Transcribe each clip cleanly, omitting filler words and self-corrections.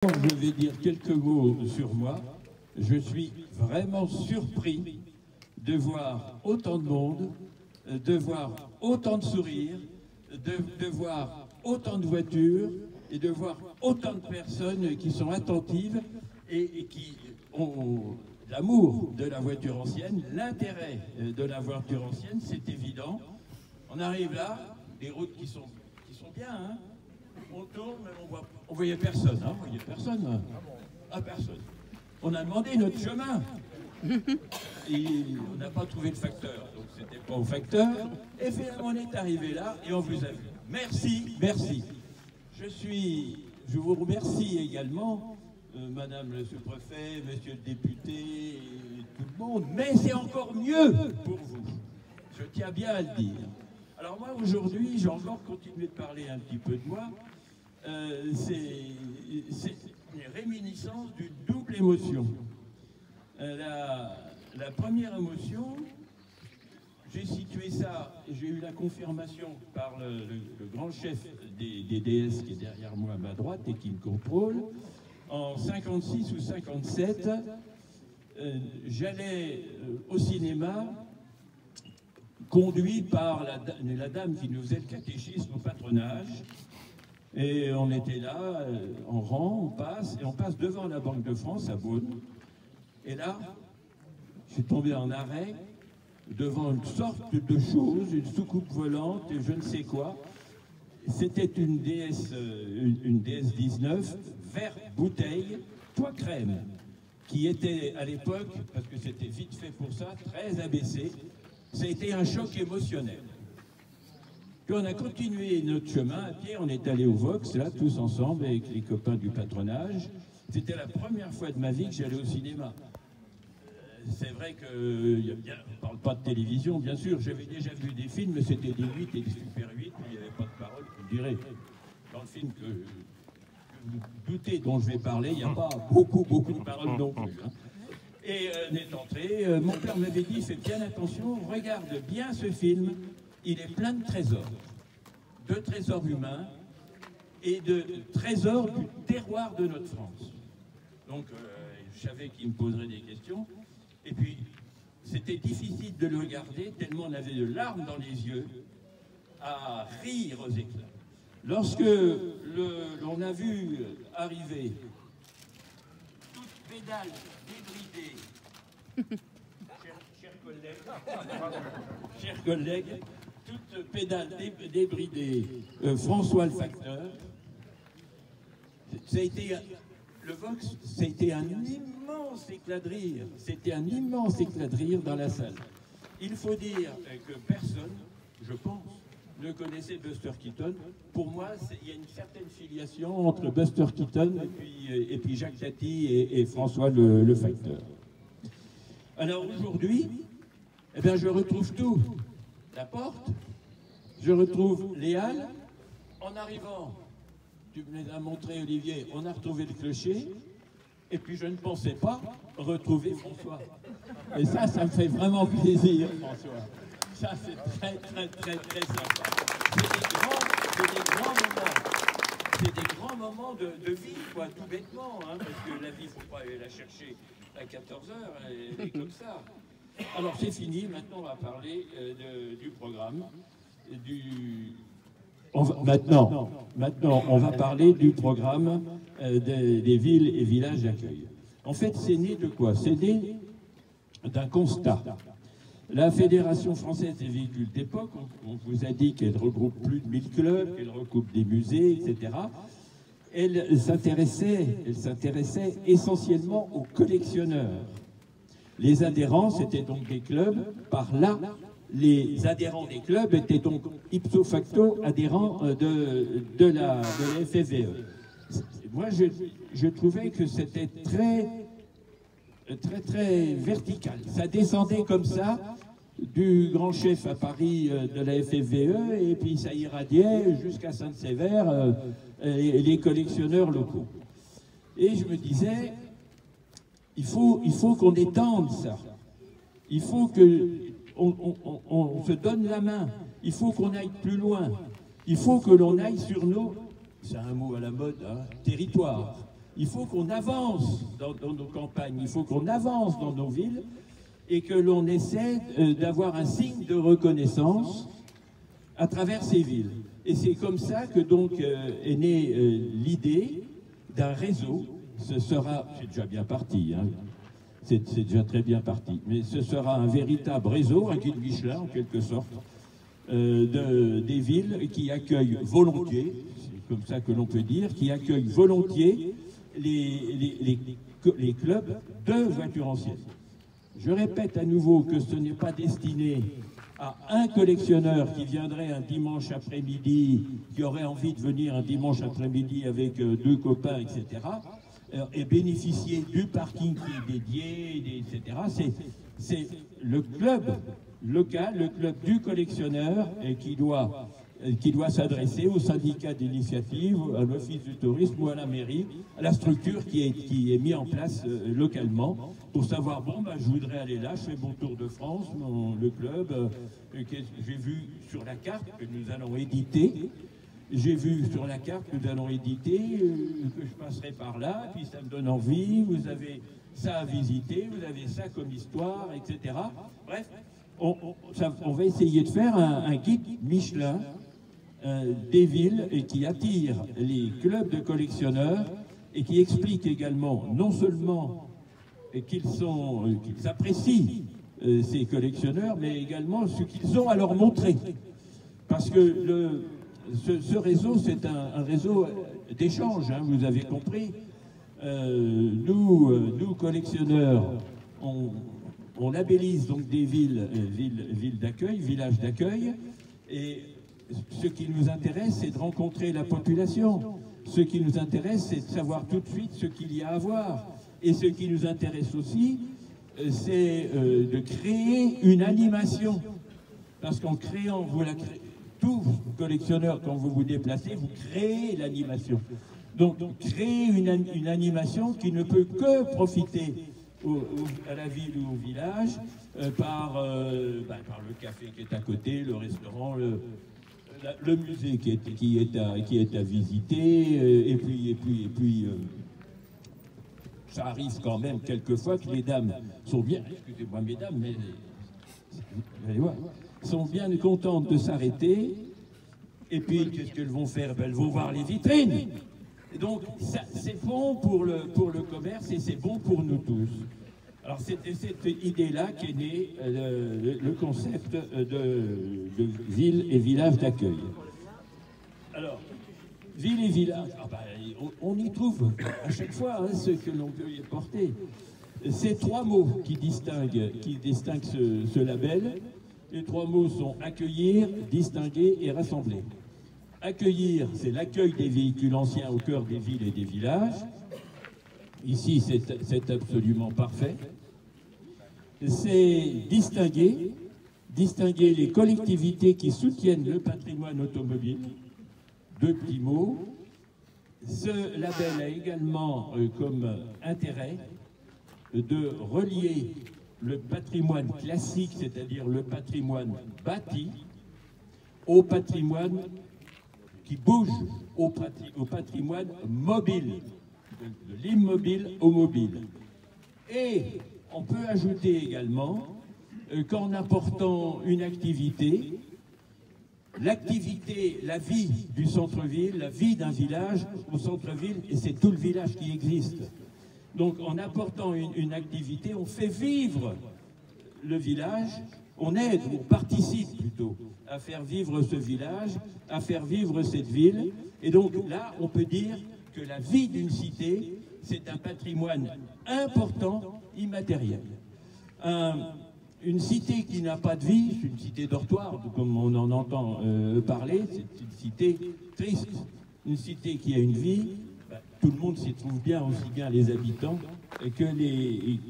Je vais dire quelques mots sur moi. Je suis vraiment surpris de voir autant de monde, de voir autant de sourires, de voir autant de voitures et de voir autant de personnes qui sont attentives et qui ont l'amour de la voiture ancienne, l'intérêt de la voiture ancienne, c'est évident. On arrive là, des routes qui sont bien, hein. On tourne, mais on voyait personne, hein, on voyait personne. Ah, personne. On a demandé notre chemin. Et on n'a pas trouvé le facteur, donc c'était pas au facteur. Et finalement, on est arrivé là et on vous a vu. Merci, merci. Je vous remercie également, Madame le sous-préfet, Monsieur le député, et tout le monde, mais c'est encore mieux pour vous. Je tiens bien à le dire. Alors moi, aujourd'hui, j'ai encore continué de parler un petit peu de moi. C'est une réminiscence d'une double émotion. La première émotion, j'ai situé ça, j'ai eu la confirmation par le grand chef des DS qui est derrière moi à ma droite et qui me contrôle. En 56 ou 57, j'allais au cinéma conduit par la dame qui nous faisait le catéchisme au patronage. Et on était là, en rang, on passe devant la Banque de France à Beaune. Et là, je suis tombé en arrêt devant une sorte de chose, une soucoupe volante, et je ne sais quoi. C'était une DS 19, vert bouteille, pois crème, qui était à l'époque, parce que c'était vite fait pour ça, très abaissé. Ça a été un choc émotionnel. Puis on a continué notre chemin à pied, on est allé au Vox, là, tous ensemble, avec les copains du patronage. C'était la première fois de ma vie que j'allais au cinéma. C'est vrai qu'on ne parle pas de télévision, bien sûr. J'avais déjà vu des films, mais c'était des 8 et des Super 8, il n'y avait pas de parole, je dirais. Dans le film que vous doutez dont je vais parler, il n'y a pas beaucoup de paroles non plus. Hein. Et on est entré, mon père m'avait dit, fais bien attention, regarde bien ce film, il est plein de trésors humains et de trésors du terroir de notre France. Donc je savais qu'il me poserait des questions, et puis c'était difficile de le regarder, tellement on avait de larmes dans les yeux, à rire aux éclats. Lorsque l'on a vu arriver toute pédale débridée, chers collègues, toute pédale débridée, François le facteur, ça a été, le Vox, c'était un immense éclat de rire. C'était un immense éclat de rire dans la salle. Il faut dire que personne, je pense, ne connaissait Buster Keaton. Pour moi, il y a une certaine filiation entre Buster Keaton et puis Jacques Tati et François le facteur. Alors aujourd'hui, eh bien, je retrouve tout. La porte, je retrouve les halles. En arrivant, tu me les as montré, Olivier, on a retrouvé le clocher. Et puis je ne pensais pas retrouver François. Et ça me fait vraiment plaisir, François. Ça, c'est très sympa. C'est des grands moments de vie, quoi, tout bêtement, hein, parce que la vie, il ne faut pas aller la chercher à 14 heures, elle est comme ça. Alors c'est fini, maintenant on va parler du programme. Maintenant, on va parler du programme des villes et villages d'accueil. En fait, c'est né de quoi? C'est né d'un constat. La Fédération française des véhicules d'époque, on vous a dit qu'elle regroupe plus de 1000 clubs, qu'elle regroupe des musées, etc. Elle s'intéressait essentiellement aux collectionneurs. Les adhérents, c'était donc des clubs. Par là, les adhérents des clubs étaient donc ipso facto adhérents de la FFVE. Moi, je trouvais que c'était très vertical. Ça descendait comme ça du grand chef à Paris de la FFVE et puis ça irradiait jusqu'à Saint-Sévère les collectionneurs locaux. Et je me disais, il faut qu'on étende ça. Il faut qu'on se donne la main. Il faut qu'on aille plus loin. Il faut que l'on aille sur nos, c'est un mot à la mode, hein, territoires. Il faut qu'on avance dans nos campagnes, il faut qu'on avance dans nos villes et que l'on essaie d'avoir un signe de reconnaissance à travers ces villes. Et c'est comme ça que donc est née l'idée d'un réseau. C'est déjà bien parti, hein. C'est déjà très bien parti, mais ce sera un véritable réseau, un guide Michelin en quelque sorte, des villes qui accueillent volontiers, c'est comme ça que l'on peut dire, qui accueillent volontiers les clubs de voitures anciennes. Je répète à nouveau que ce n'est pas destiné à un collectionneur qui viendrait un dimanche après-midi, qui aurait envie de venir un dimanche après-midi avec deux copains, etc., et bénéficier du parking qui est dédié, etc. C'est le club local, le club du collectionneur, qui doit s'adresser au syndicat d'initiative, à l'office du tourisme ou à la mairie, à la structure qui est mise en place localement, pour savoir, bon, je voudrais aller là, je fais mon tour de France, le club, j'ai vu sur la carte que nous allons éditer, que je passerai par là, puis ça me donne envie, vous avez ça à visiter, vous avez ça comme histoire, etc. Bref, on va essayer de faire un guide Michelin des villes et qui attire les clubs de collectionneurs et qui explique également non seulement qu'ils apprécient ces collectionneurs, mais également ce qu'ils ont à leur montrer. Parce que ce réseau, c'est un réseau d'échange, hein, vous avez compris. Nous collectionneurs, on labellise donc des villes d'accueil, villages d'accueil, et ce qui nous intéresse, c'est de rencontrer la population. Ce qui nous intéresse, c'est de savoir tout de suite ce qu'il y a à voir. Et ce qui nous intéresse aussi, c'est de créer une animation. Parce qu'en créant, tout collectionneur, quand vous vous déplacez, vous créez l'animation. Donc, créer une animation qui ne peut que profiter à la ville ou au village par le café qui est à côté, le restaurant, le musée qui est à visiter, et puis ça arrive quand même quelquefois que les dames sont bien, excusez-moi mesdames, mais vous allez voir, sont bien contentes de s'arrêter, et puis qu'est-ce qu'elles vont faire? Elles vont voir les vitrines. Et donc c'est bon pour le commerce et c'est bon pour nous tous. Alors c'était cette idée-là qu'est né le concept de ville et village d'accueil. Alors, ville et village, on y trouve à chaque fois ce que l'on peut y porter. Ces trois mots qui distinguent ce label. Les trois mots sont accueillir, distinguer et rassembler. Accueillir, c'est l'accueil des véhicules anciens au cœur des villes et des villages. Ici, c'est absolument parfait. C'est distinguer les collectivités qui soutiennent le patrimoine automobile. Deux petits mots. Ce label a également comme intérêt de relier le patrimoine classique, c'est-à-dire le patrimoine bâti, au patrimoine qui bouge, au patrimoine mobile, de l'immobile au mobile. Et on peut ajouter également qu'en apportant une activité, l'activité, la vie du centre-ville, la vie d'un village au centre-ville, et c'est tout le village qui existe. Donc en apportant une activité, on fait vivre le village, on aide, on participe plutôt à faire vivre ce village, à faire vivre cette ville. Et donc là, on peut dire que la vie d'une cité, c'est un patrimoine important, immatériel. Une cité qui n'a pas de vie, c'est une cité dortoir, comme on en entend parler, c'est une cité triste. Une cité qui a une vie, tout le monde s'y trouve bien, aussi bien les habitants que les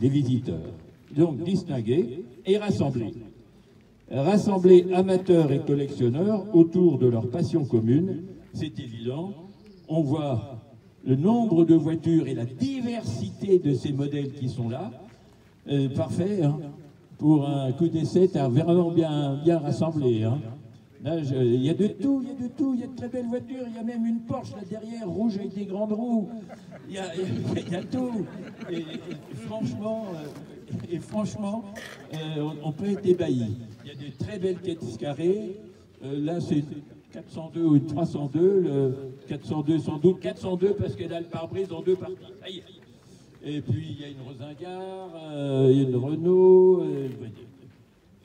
visiteurs. Donc distinguer et rassembler. Rassembler amateurs et collectionneurs autour de leur passion commune, c'est évident. On voit le nombre de voitures et la diversité de ces modèles qui sont là. Parfait, hein, pour un coup d'essai, t'as vraiment bien rassemblé. Hein. Là, il y a de tout, il y a de tout, il y a de très belles voitures, il y a même une Porsche là derrière, rouge avec des grandes roues, il y a tout. Et franchement, on peut être ébahi. Il y a des très belles caisses carrées, là c'est 402 ou 302, le 402 sans doute, 402 parce qu'elle a le pare-brise en deux parties. Aïe. Et puis il y a une Rosingard, il y a une Renault,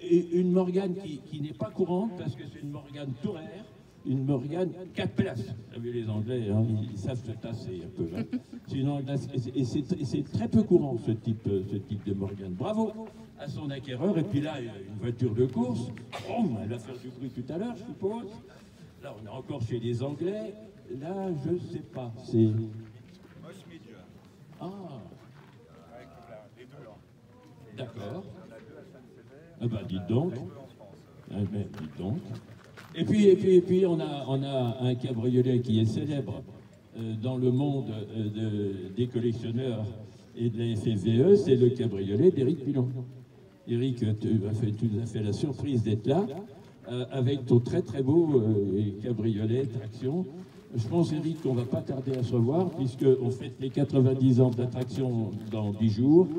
et une Morgane qui n'est pas courante parce que c'est une Morgane touraire, une Morgane 4 places. Vous savez, les Anglais, hein, ils savent se tasser un peu. Hein. Et c'est très peu courant ce type de Morgane. Bravo à son acquéreur. Et puis là, une voiture de course. Boum, elle va faire du bruit tout à l'heure, je suppose. Là, on est encore chez les Anglais. Là, je ne sais pas. C'est... Ah. D'accord. Ah ben, dites donc. Et puis on a un cabriolet qui est célèbre dans le monde des collectionneurs et de la FFVE, c'est le cabriolet d'Éric Pilon. Éric, tu nous as fait la surprise d'être là, avec ton très très beau cabriolet traction. Je pense, Éric, qu'on ne va pas tarder à se revoir, puisqu'on fête les 90 ans d'attraction dans 10 jours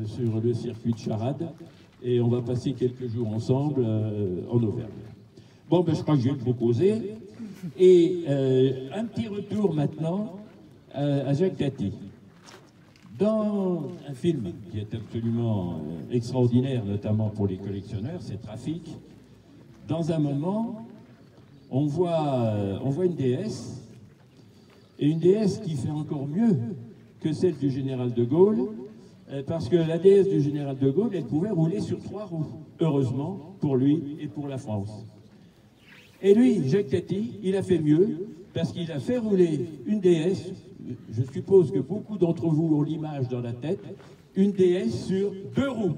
sur le circuit de Charade. Et on va passer quelques jours ensemble en Auvergne. Bon, ben, je crois que je vais vous causer. Et un petit retour maintenant à Jacques Tati. Dans un film qui est absolument extraordinaire, notamment pour les collectionneurs, c'est Trafic. Dans un moment, on voit une déesse, et une déesse qui fait encore mieux que celle du général de Gaulle, parce que la déesse du général de Gaulle, elle pouvait rouler sur 3 roues, heureusement pour lui et pour la France. Et lui, Jacques Tati, il a fait mieux, parce qu'il a fait rouler une déesse, je suppose que beaucoup d'entre vous ont l'image dans la tête, une déesse sur 2 roues,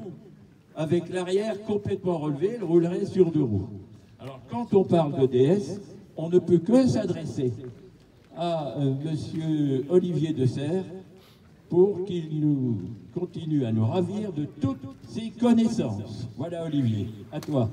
avec l'arrière complètement relevé, elle roulerait sur 2 roues. Alors, quand on parle de déesse, on ne peut que s'adresser à monsieur Olivier de Serres, pour qu'il nous continue à nous ravir de toutes ses connaissances. Voilà, Olivier, à toi.